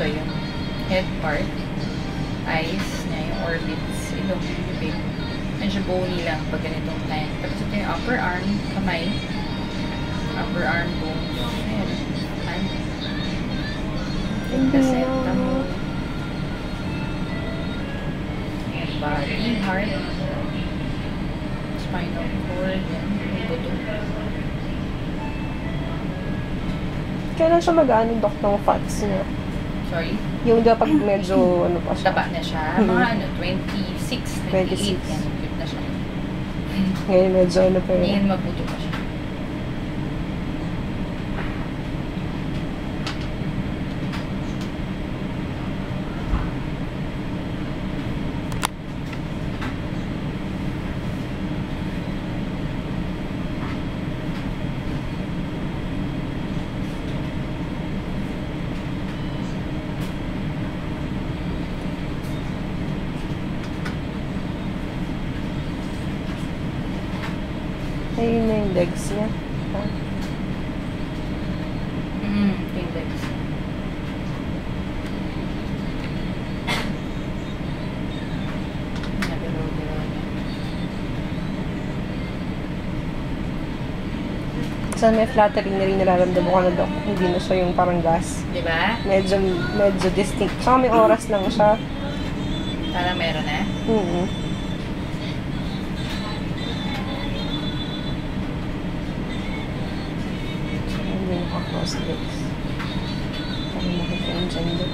ito yung head part, eyes niya, yung orbits, ilong, bibig. Medyo bony lang pag ganitong time. Tapos ito yung upper arm, kamay, upper arm bone. Ayan, hand. Placenta mo. Ayan, body, heart, spinal cord, yan, yung buto. Kailan siya mag-ano, Dok, ng fats niya? Sorry? Yung dapat medyo, ano pa siya? Taba na siya. Mga 26, 28. Yan, cute na siya. Ngayon medyo ano pa yun. Ngayon mabuto pa siya. Ayun na yung legs niya. Yung legs. Nabiro-biro niya. So, may fluttering na rin nararamdaman ko na, Dok. Hindi na siya yung parang gas. Diba? Medyo distinct. Saka may oras lang siya. Parang meron na. Hindi naka-cross legs. Parang makita yung gender.